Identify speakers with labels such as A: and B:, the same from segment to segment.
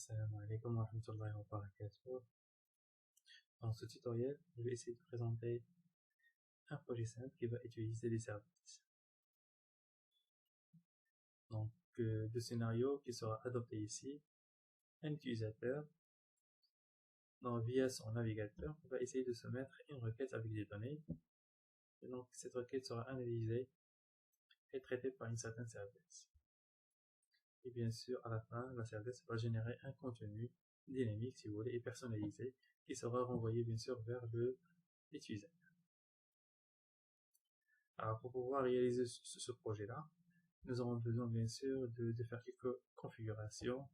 A: Assalamu alaikum wa rahmatullahi wa barakatuh. Dans ce tutoriel, je vais essayer de présenter un projet simple qui va utiliser des services. Donc, le scénario qui sera adopté ici, un utilisateur, via son navigateur, va essayer de soumettre une requête avec des données. Et donc, cette requête sera analysée et traitée par une certaine service. Et bien sûr, à la fin, la service va générer un contenu dynamique, si vous voulez, et personnalisé, qui sera renvoyé bien sûr vers l'utilisateur. Alors, pour pouvoir réaliser ce projet-là, nous aurons besoin bien sûr de faire quelques configurations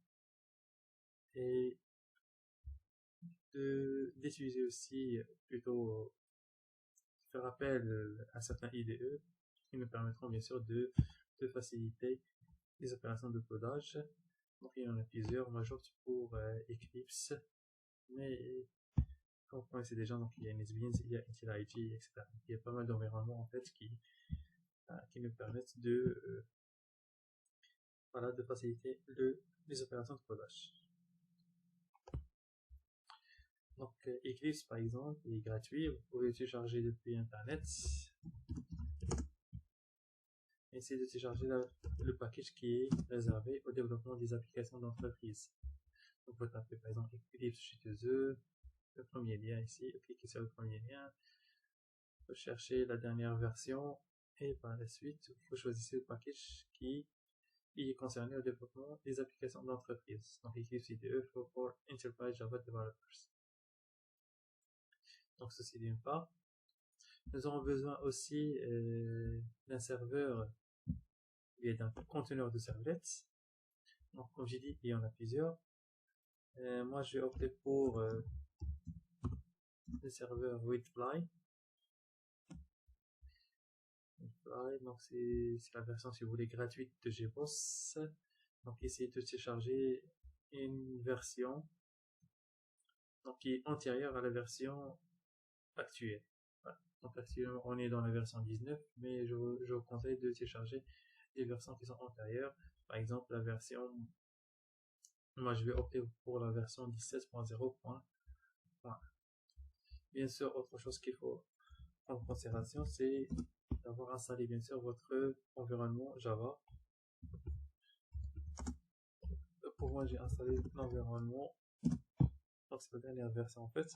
A: et d'utiliser aussi plutôt faire appel à certains IDE qui nous permettront bien sûr de faciliter les opérations de codage. Donc il y en a plusieurs. Moi j'opte pour Eclipse, mais comme vous connaissez déjà, donc il y a NetBeans, il y a IntelliJ, etc. Il y a pas mal d'environnements en fait qui nous permettent de faciliter les opérations de codage. Donc Eclipse par exemple est gratuit, vous pouvez le télécharger depuis internet. Essayez de télécharger le package qui est réservé au développement des applications d'entreprise. Donc vous tapez par exemple Eclipse chez eux, le premier lien ici, cliquez sur le premier lien, vous cherchez la dernière version et par la suite vous choisissez le package qui est concerné au développement des applications d'entreprise. Donc Eclipse IDE for Enterprise Java Developers. Donc ceci d'une part. Nous aurons besoin aussi d'un serveur et d'un conteneur de servlettes. Donc comme j'ai dit, il y en a plusieurs. Moi je vais opter pour le serveur Withfly. Donc c'est la version, si vous voulez, gratuite de GBoss. Donc essayez de télécharger une version qui est antérieure à la version actuelle. Voilà. Donc actuellement on est dans la version 19, mais je vous conseille de télécharger des versions qui sont antérieures. Par exemple la version, moi je vais opter pour la version 17.0. Bien sûr, autre chose qu'il faut prendre en considération, c'est d'avoir installé bien sûr votre environnement Java. Pour moi, j'ai installé l'environnement, donc c'est la dernière version en fait.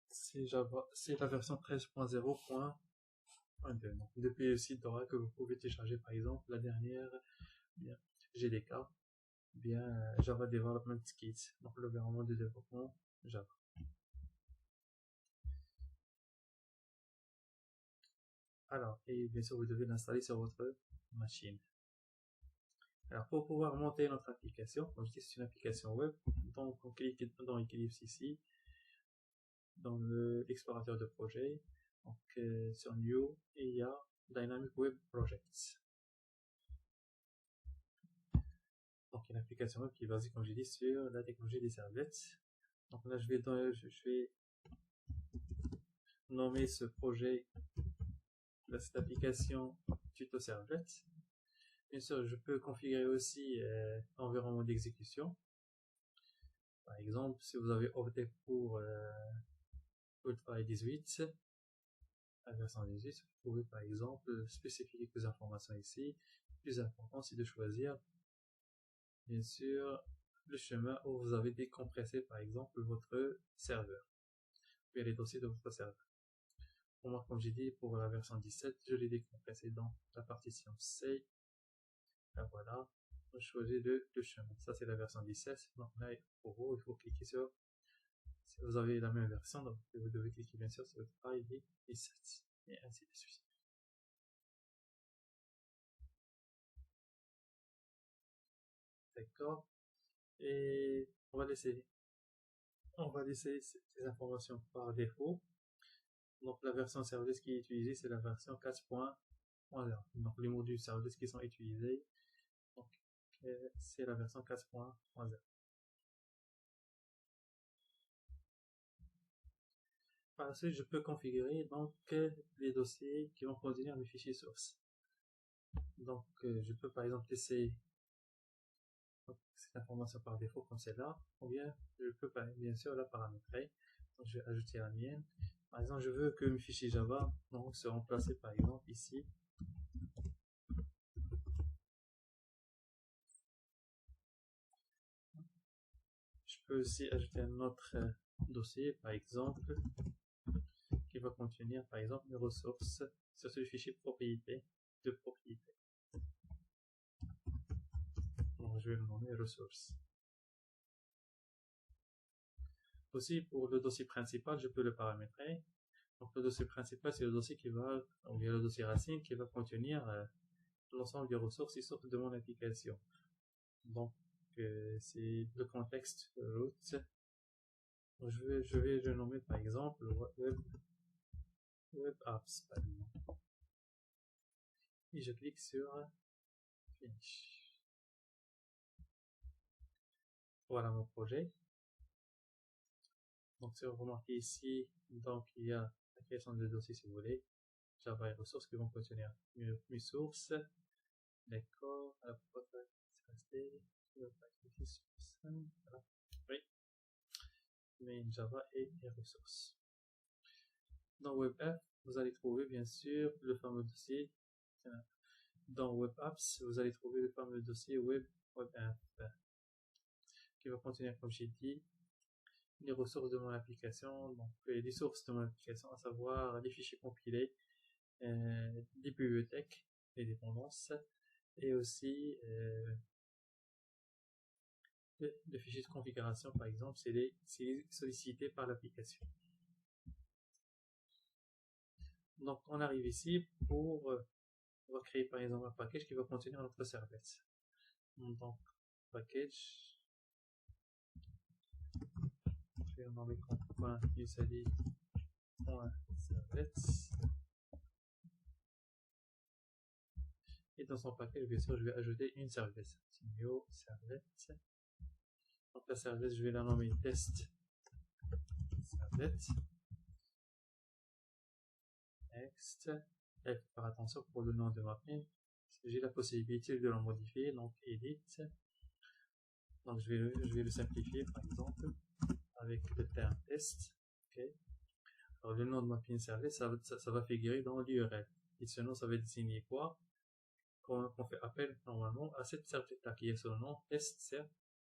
A: C'est Java, c'est la version 13.0.2. Donc depuis le site Dora que vous pouvez télécharger par exemple la dernière, bien GDK, bien Java Development Kit, donc l'environnement de développement Java. Alors, et bien sûr, vous devez l'installer sur votre machine. Alors, pour pouvoir monter notre application, comme je dis, c'est une application web. Donc, on clique dans Eclipse ici, dans l'explorateur de projet. Donc, sur New, et il y a Dynamic Web Projects. Donc, une application web qui est basée, comme j'ai dit, sur la technologie des servlettes. Donc là, je vais nommer ce projet, cette application tuto servlet. Bien sûr, je peux configurer aussi l'environnement d'exécution. Par exemple, si vous avez opté pour Withfly 18, la version 18, vous pouvez par exemple spécifier quelques informations ici. Le plus important, c'est de choisir, bien sûr, le chemin où vous avez décompressé par exemple votre serveur, puis les dossiers de votre serveur. Pour moi, comme j'ai dit, pour la version 17, je l'ai décompressé dans la partition C. Et voilà, je choisis le chemin. Ça, c'est la version 17. Donc là, pour vous, il faut cliquer sur, si vous avez la même version, donc vous devez cliquer bien sûr sur le file 17 et ainsi de suite. D'accord. Et on va laisser ces informations par défaut. Donc la version service qui est utilisée, c'est la version 4.0. Donc les modules service qui sont utilisés, c'est la version 4.0. Par la suite, je peux configurer donc les dossiers qui vont contenir mes fichiers sources. Donc je peux par exemple laisser, cette information par défaut comme celle-là, ou bien je peux bien sûr la paramétrer. Donc je vais ajouter la mienne. Par exemple, je veux que mes fichiers Java donc, seront placés par exemple ici. Je peux aussi ajouter un autre dossier, par exemple, qui va contenir par exemple mes ressources sur ce fichier propriété de propriété. Donc je vais le nommer ressources. Aussi pour le dossier principal, je peux le paramétrer. Donc le dossier principal, c'est le dossier qui va, ou bien le dossier racine qui va contenir l'ensemble des ressources qui sortent de mon application. Donc c'est le contexte root. Donc, je vais le nommer par exemple web apps par exemple. Et je clique sur finish. Voilà mon projet. Donc si vous remarquez ici, donc il y a la création de dossiers si vous voulez, Java et ressources qui vont contenir mes sources, d'accord, voilà. Oui, mais Java et les ressources. Dans WebApp, vous allez trouver bien sûr le fameux dossier. Dans Web Apps, vous allez trouver le fameux dossier WebApp qui va contenir, comme j'ai dit, les ressources de mon application, donc les sources de mon application, à savoir les fichiers compilés, les bibliothèques, les dépendances, et aussi le fichier de configuration, par exemple, c'est sollicité par l'application. Donc on arrive ici pour on va créer par exemple un package qui va contenir notre servlet. Donc package, je vais nommer .usali.servlet. Et dans son package, bien sûr, je vais ajouter une servlet. Servlet. Donc la servlet, je vais la nommer test servlet. Next. Et il faut faire attention pour le nom de ma page. J'ai la possibilité de le modifier, donc edit. Donc je vais le simplifier par exemple avec le terme test. Okay. Alors le nom de ma pin servlet, ça va figurer dans l'URL. Et ce nom, ça va désigner quoi? Qu'on fait appel normalement à cette servlet là qui est son nom test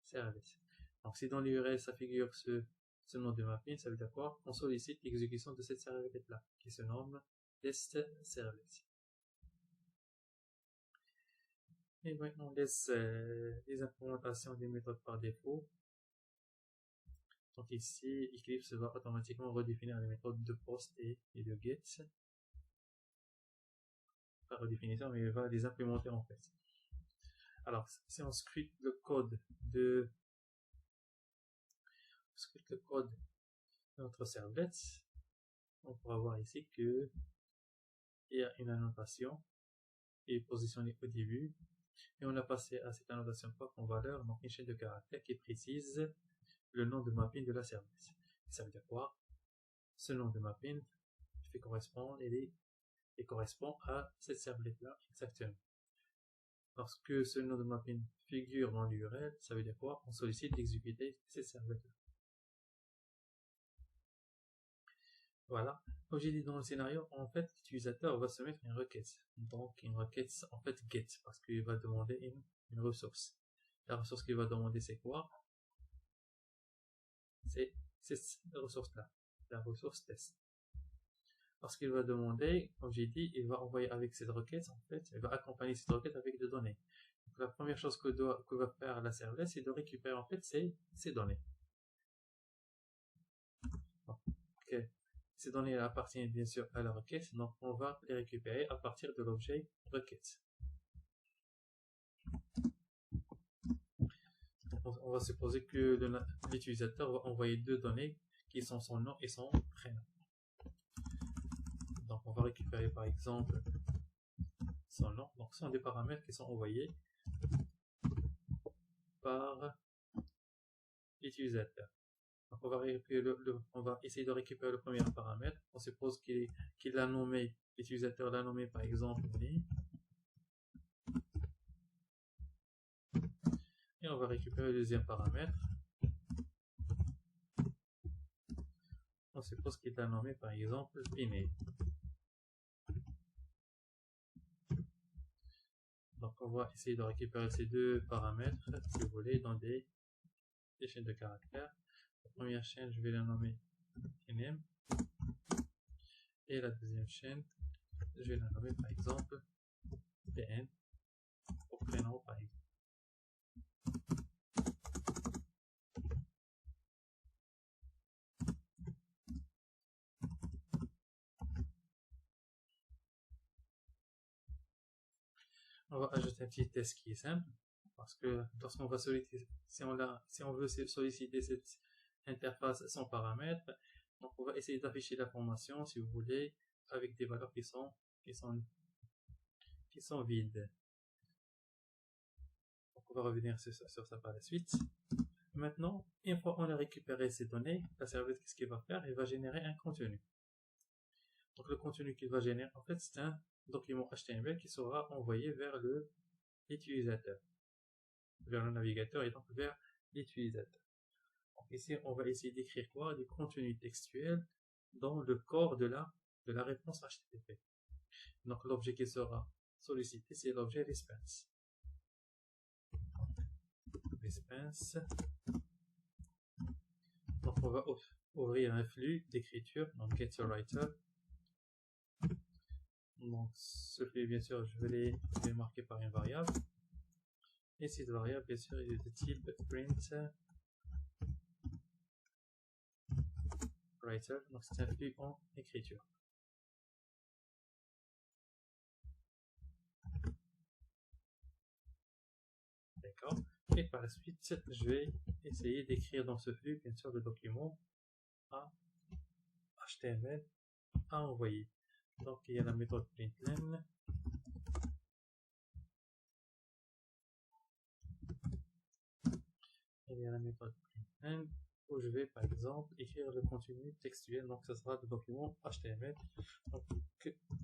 A: servlet. Donc si dans l'URL ça figure ce nom de ma pin, ça veut dire quoi? On sollicite l'exécution de cette servlet là qui se nomme test servlet. Et maintenant on laisse les implémentations des méthodes par défaut. Donc ici, Eclipse va automatiquement redéfinir les méthodes de post et de get. Pas redéfinition, mais il va les implémenter en fait. Alors, si on script le code de notre servlet, on pourra voir ici que il y a une annotation qui est positionnée au début, et on a passé à cette annotation quoi comme valeur, donc une chaîne de caractères qui précise le nom de mapping de la servlet. Ça veut dire quoi? Ce nom de mapping fait correspondre et correspond à cette servlet là exactement. Lorsque ce nom de mapping figure dans l'URL, ça veut dire quoi? On sollicite d'exécuter cette servlet là. Voilà. Comme j'ai dit dans le scénario, en fait, l'utilisateur va se mettre une requête. Donc, une requête, en fait, get, parce qu'il va demander une ressource. La ressource qu'il va demander, c'est quoi? C'est cette ressource-là, la ressource test. Parce qu'il va demander, comme j'ai dit, il va envoyer avec cette requête, en fait, il va accompagner cette requête avec des données. Donc, la première chose que va faire la servlet, c'est de récupérer, en fait, ces données. Ok. Ces données appartiennent bien sûr à la requête, donc on va les récupérer à partir de l'objet requête. On va supposer que l'utilisateur va envoyer deux données qui sont son nom et son prénom. Donc on va récupérer par exemple son nom. Donc ce sont des paramètres qui sont envoyés par l'utilisateur. Donc on va essayer de récupérer le premier paramètre. On suppose qu'il l'a nommé, l'utilisateur l'a nommé par exemple. Et on va récupérer le deuxième paramètre. On suppose qu'il a nommé par exemple email. Donc on va essayer de récupérer ces deux paramètres, si vous voulez, dans des chaînes de caractères. La première chaîne, je vais la nommer name. Et la deuxième chaîne, je vais la nommer par exemple pn, pour prénom par exemple. On va ajouter un petit test qui est simple, parce que lorsqu'on va solliciter, si on veut solliciter cette interface sans paramètres, donc on va essayer d'afficher l'information, si vous voulez, avec des valeurs qui sont vides. Donc on va revenir sur ça par la suite. Maintenant, une fois qu'on a récupéré ces données, la serviette, qu'est-ce qu'il va faire? Il va générer un contenu. Donc le contenu qu'il va générer, en fait, c'est un document HTML qui sera envoyé vers l'utilisateur, vers le navigateur et donc vers l'utilisateur. Donc ici, on va essayer d'écrire quoi? Du contenu textuel dans le corps de la réponse HTTP. Donc l'objet qui sera sollicité, c'est l'objet response. Donc on va ouvrir un flux d'écriture, donc getWriter. Donc ce flux, bien sûr, je vais le marquer par une variable. Et cette variable, bien sûr, il est de type print writer. Donc c'est un flux en écriture. D'accord. Et par la suite, je vais essayer d'écrire dans ce flux, bien sûr, le document HTML à envoyer. Donc il y a la méthode println. Il y a la méthode println où je vais par exemple écrire le contenu textuel. Donc ce sera le document HTML. Donc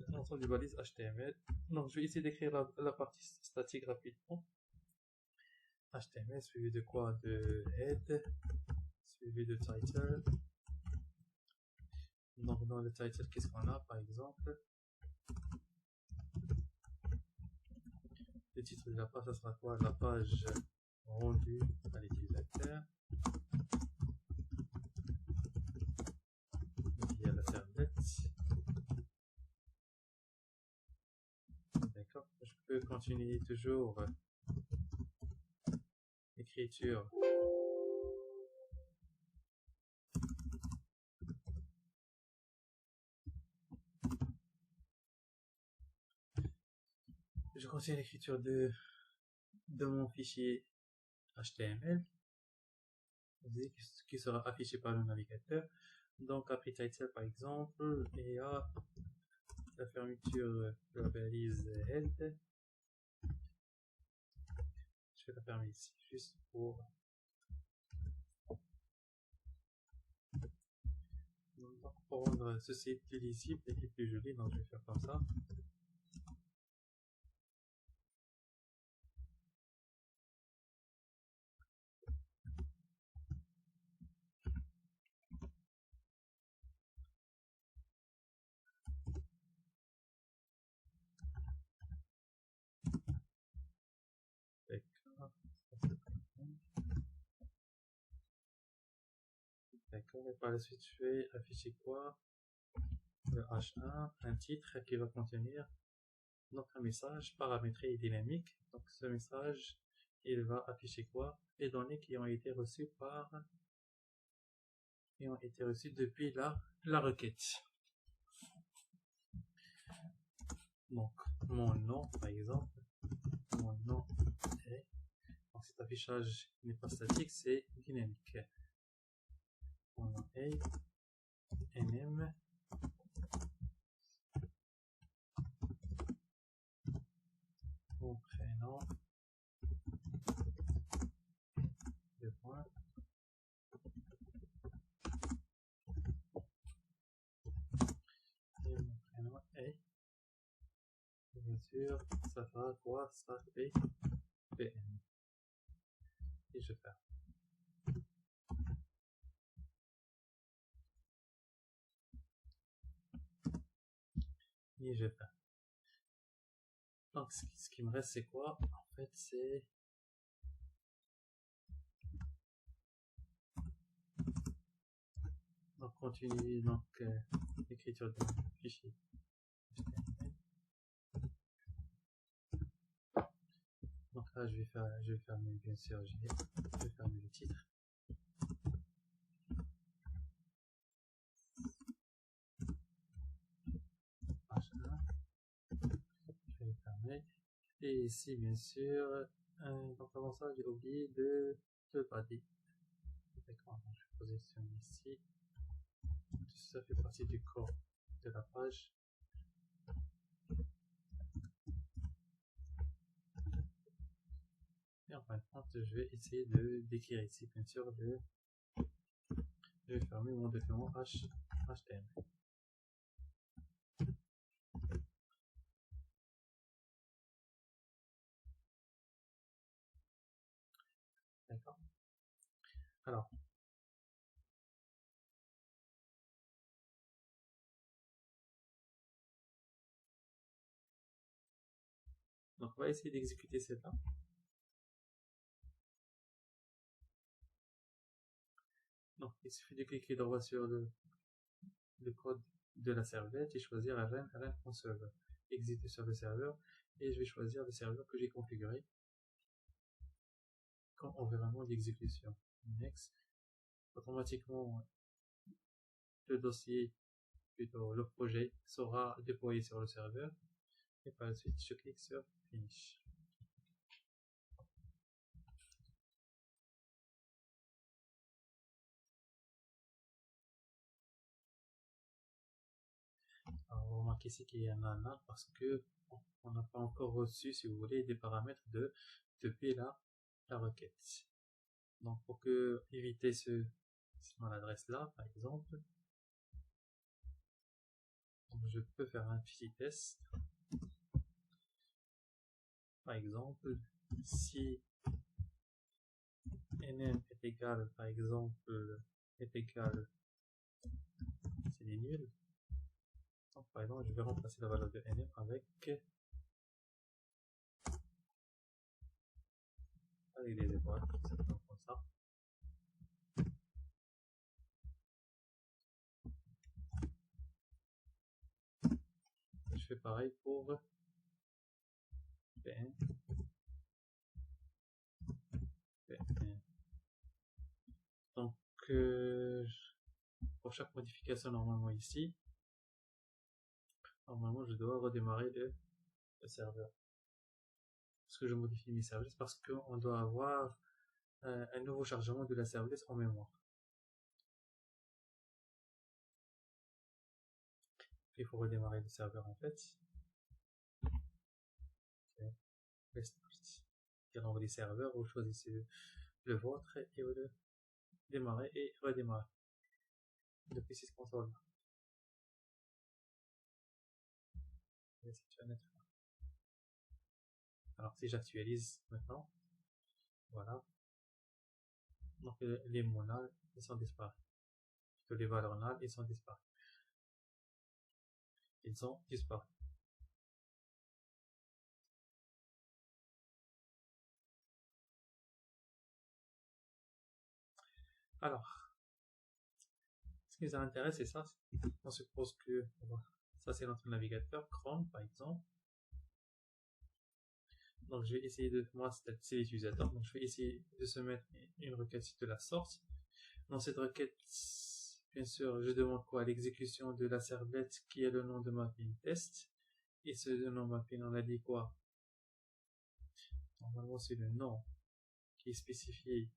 A: l'ensemble du balise HTML. Donc je vais essayer d'écrire la partie statique rapidement. HTML suivi de quoi? De head, suivi de title. Donc dans le title, qu'est-ce qu'on a par exemple? Le titre de la page, ça sera quoi? La page rendue à l'utilisateur via la serviette. D'accord. Je peux continuer toujours écriture. Je continue l'écriture de mon fichier HTML qui sera affiché par le navigateur. Donc après title par exemple, il y a la fermeture de la balise head. Je vais la fermer ici juste pour rendre ceci plus lisible et plus joli. Donc je vais faire comme ça. D'accord, et par la suite je vais afficher quoi? Le H1, un titre qui va contenir donc un message paramétré et dynamique. Donc ce message, il va afficher quoi? Les données qui ont été reçues depuis la requête. Donc mon nom par exemple, mon nom est, donc cet affichage n'est pas statique, c'est dynamique. Mon nom est nm. Mon prénom, deux points. Et mon prénom est, bien sûr, ça fera quoi? Ça fait pn. et je ferme. Et je ferme. Donc ce qui me reste c'est quoi? En fait c'est donc continuer donc l'écriture du fichier. Donc là je vais fermer bien sûr, je vais fermer le titre. Je vais fermer. Et ici bien sûr, donc avant ça j'ai oublié de body. D'accord, je vais positionner ici. Tout ça fait partie du corps de la page. Et en fin de compte, je vais essayer d'écrire ici, bien sûr, je vais fermer mon document HTML. D'accord. Alors, donc on va essayer d'exécuter celle-là. Donc, il suffit de cliquer droit sur le code de la serviette et choisir run serveur. Exiter sur le serveur et je vais choisir le serveur que j'ai configuré comme environnement d'exécution. Next. Automatiquement, le dossier, plutôt le projet, sera déployé sur le serveur et par la suite, je clique sur Finish. Alors, vous remarquez ici qu'il y a un null parce que on n'a pas encore reçu, si vous voulez, des paramètres depuis la requête. Donc, pour éviter ce maladresse là, par exemple, donc je peux faire un petit test. Par exemple, si nm est égal, par exemple, est égal, c'est des nuls. Donc, par exemple, je vais remplacer la valeur de nm avec des étoiles, comme ça. Je fais pareil pour pn. Donc, pour chaque modification normalement ici, normalement je dois redémarrer le serveur. Parce que je modifie mes services, parce qu'on doit avoir un nouveau chargement de la service en mémoire. Il faut redémarrer le serveur en fait. Restart. Calendrier serveur, vous choisissez le vôtre et vous le démarrez et redémarrez depuis cette console là. Alors si j'actualise maintenant, voilà. Donc les mots là, ils sont disparus. Les valeurs là, ils sont disparus. Ils sont disparus. Alors, ce qui nous intéresse, c'est ça. On suppose que ça, c'est notre navigateur Chrome, par exemple. Donc, je vais essayer moi, c'est l'utilisateur. Donc, je vais essayer de se mettre une requête de la sorte. Dans cette requête, bien sûr, je demande quoi? L'exécution de la servlette qui est le nom de ma pin test. Et ce nom de ma pin, on a dit quoi? Normalement, c'est le nom qui est spécifié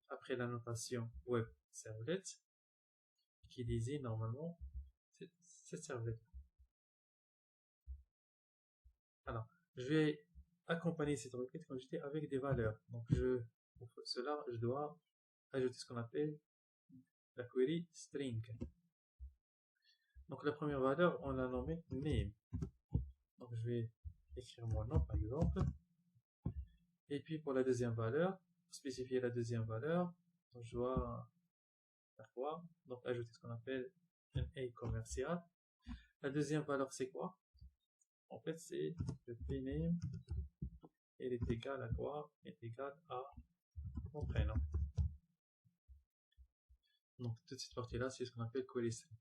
A: après la notation web servlet qui disait normalement cette servlette. Alors, je vais accompagner cette requête comme j'étais avec des valeurs. Donc, pour cela, je dois ajouter ce qu'on appelle la query string. Donc, la première valeur, on l'a nommée name. Donc, je vais écrire mon nom, par exemple. Et puis, pour la deuxième valeur, spécifier la deuxième valeur, donc je dois faire quoi? Donc ajouter ce qu'on appelle un A commercial. La deuxième valeur c'est quoi? En fait c'est le pname, elle est égale à quoi? Elle est égale à mon prénom. Donc toute cette partie là c'est ce qu'on appelle query string.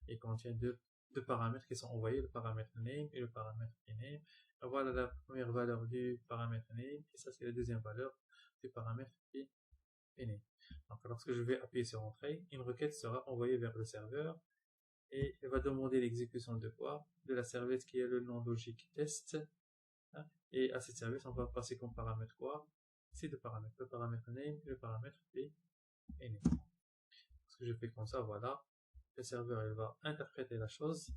A: Il contient deux paramètres qui sont envoyés, le paramètre name et le paramètre pname. Voilà la première valeur du paramètre name et ça c'est la deuxième valeur du paramètre pname. Donc lorsque je vais appuyer sur entrée, une requête sera envoyée vers le serveur et elle va demander l'exécution de quoi? De la serviette qui est le nom logique test. Et à cette serviette on va passer comme paramètre quoi? Ces deux paramètres, le paramètre name et le paramètre pname. Ce que je fais comme ça, voilà. Le serveur il va interpréter la chose.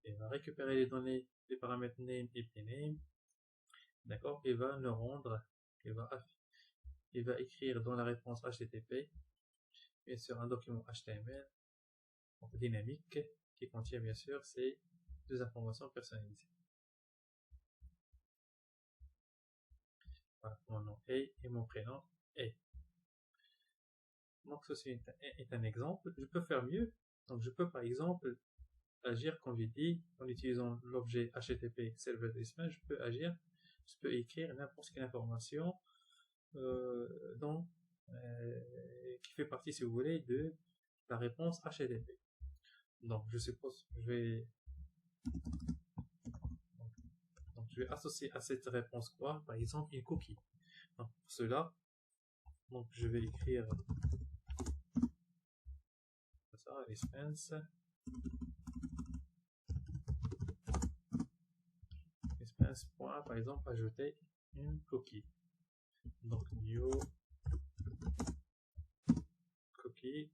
A: Il va récupérer les données des paramètres name et pname. D'accord? Il va nous rendre, il va écrire dans la réponse HTTP, bien sûr un document HTML, donc dynamique, qui contient bien sûr ces deux informations personnalisées. Voilà, mon nom est et mon prénom est. Donc ceci est un exemple. Je peux faire mieux. Donc je peux par exemple agir comme j'ai dit en utilisant l'objet HTTP server display. Je peux agir, je peux écrire n'importe quelle information qui fait partie, si vous voulez, de la réponse HTTP. Donc je suppose je vais associer à cette réponse quoi? Par exemple une cookie. Donc pour cela, donc je vais écrire ça, response point, par exemple ajouter une cookie. Donc new cookie.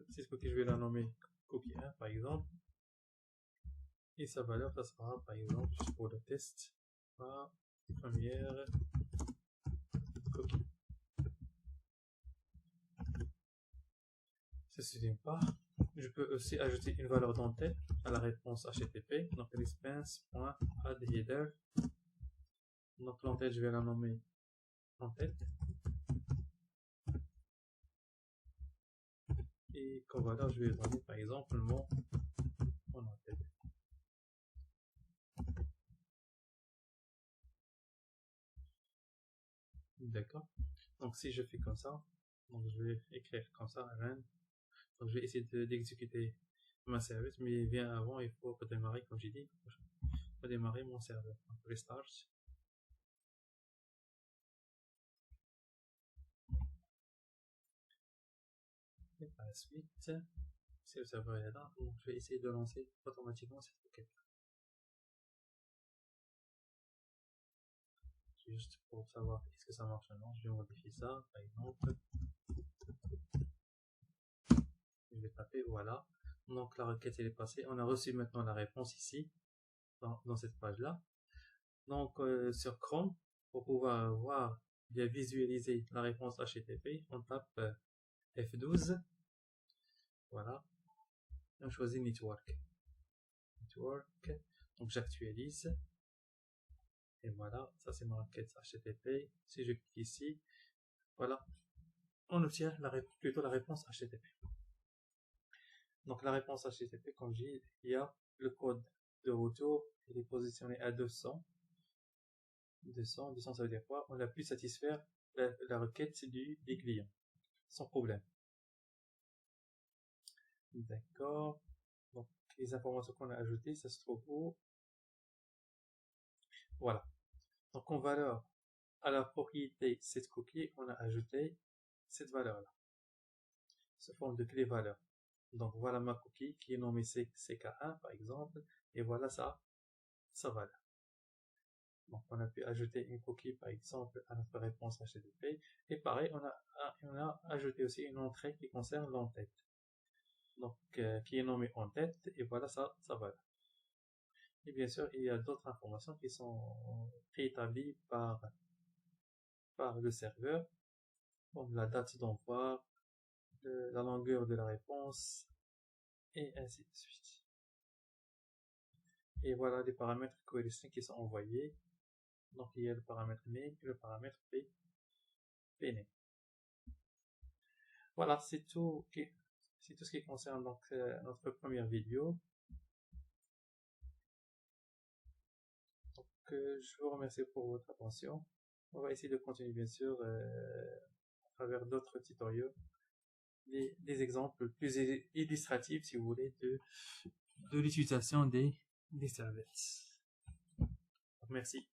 A: Cette cookie je vais la nommer cookie 1 par exemple. Et sa valeur ça sera par exemple juste pour le test la première cookie. Ceci d'une part. Je peux aussi ajouter une valeur d'entête à la réponse HTTP. Donc response.addHeader. Donc l'entête je vais la nommer entête. Et comme valeur je vais donner par exemple mon entête. D'accord. Donc si je fais comme ça, donc je vais écrire comme ça run. Donc je vais essayer d'exécuter ma service, mais bien avant il faut redémarrer, comme j'ai dit, il faut redémarrer mon serveur. Donc restart. Et par la suite, si le serveur est là, donc je vais essayer de lancer automatiquement cette requête. Juste pour savoir est-ce que ça marche ou non, je vais modifier ça, par exemple. Je vais taper, voilà. Donc la requête elle est passée. On a reçu maintenant la réponse ici, dans cette page-là. Donc sur Chrome, pour pouvoir voir, bien visualiser la réponse HTTP, on tape F12. Voilà. Et on choisit Network. Donc j'actualise. Et voilà, ça c'est ma requête HTTP. Si je clique ici, voilà, on obtient plutôt la réponse HTTP. Donc la réponse HTTP, comme je dis, il y a le code de retour, il est positionné à 200. 200 ça veut dire quoi? On a pu satisfaire la requête des clients, sans problème. D'accord. Donc les informations qu'on a ajoutées, ça se trouve où? Voilà. Donc en valeur à la propriété cette cookie, on a ajouté cette valeur-là, sous forme de clé valeur. Donc voilà ma cookie qui est nommée CK1 par exemple, et voilà sa valeur. Donc on a pu ajouter une cookie par exemple à notre réponse HTTP, et pareil on a ajouté aussi une entrée qui concerne l'entête, donc qui est nommée entête, et voilà sa valeur. Et bien sûr il y a d'autres informations qui sont préétablies par le serveur, comme la date d'envoi, la longueur de la réponse, et ainsi de suite. Et voilà les paramètres query string qui sont envoyés. Donc il y a le paramètre name et le paramètre pname. Voilà, c'est tout. C'est tout ce qui concerne donc notre première vidéo. Donc je vous remercie pour votre attention. On va essayer de continuer bien sûr à travers d'autres tutoriels, des exemples plus illustratifs si vous voulez de l'utilisation des servlets. Donc, merci.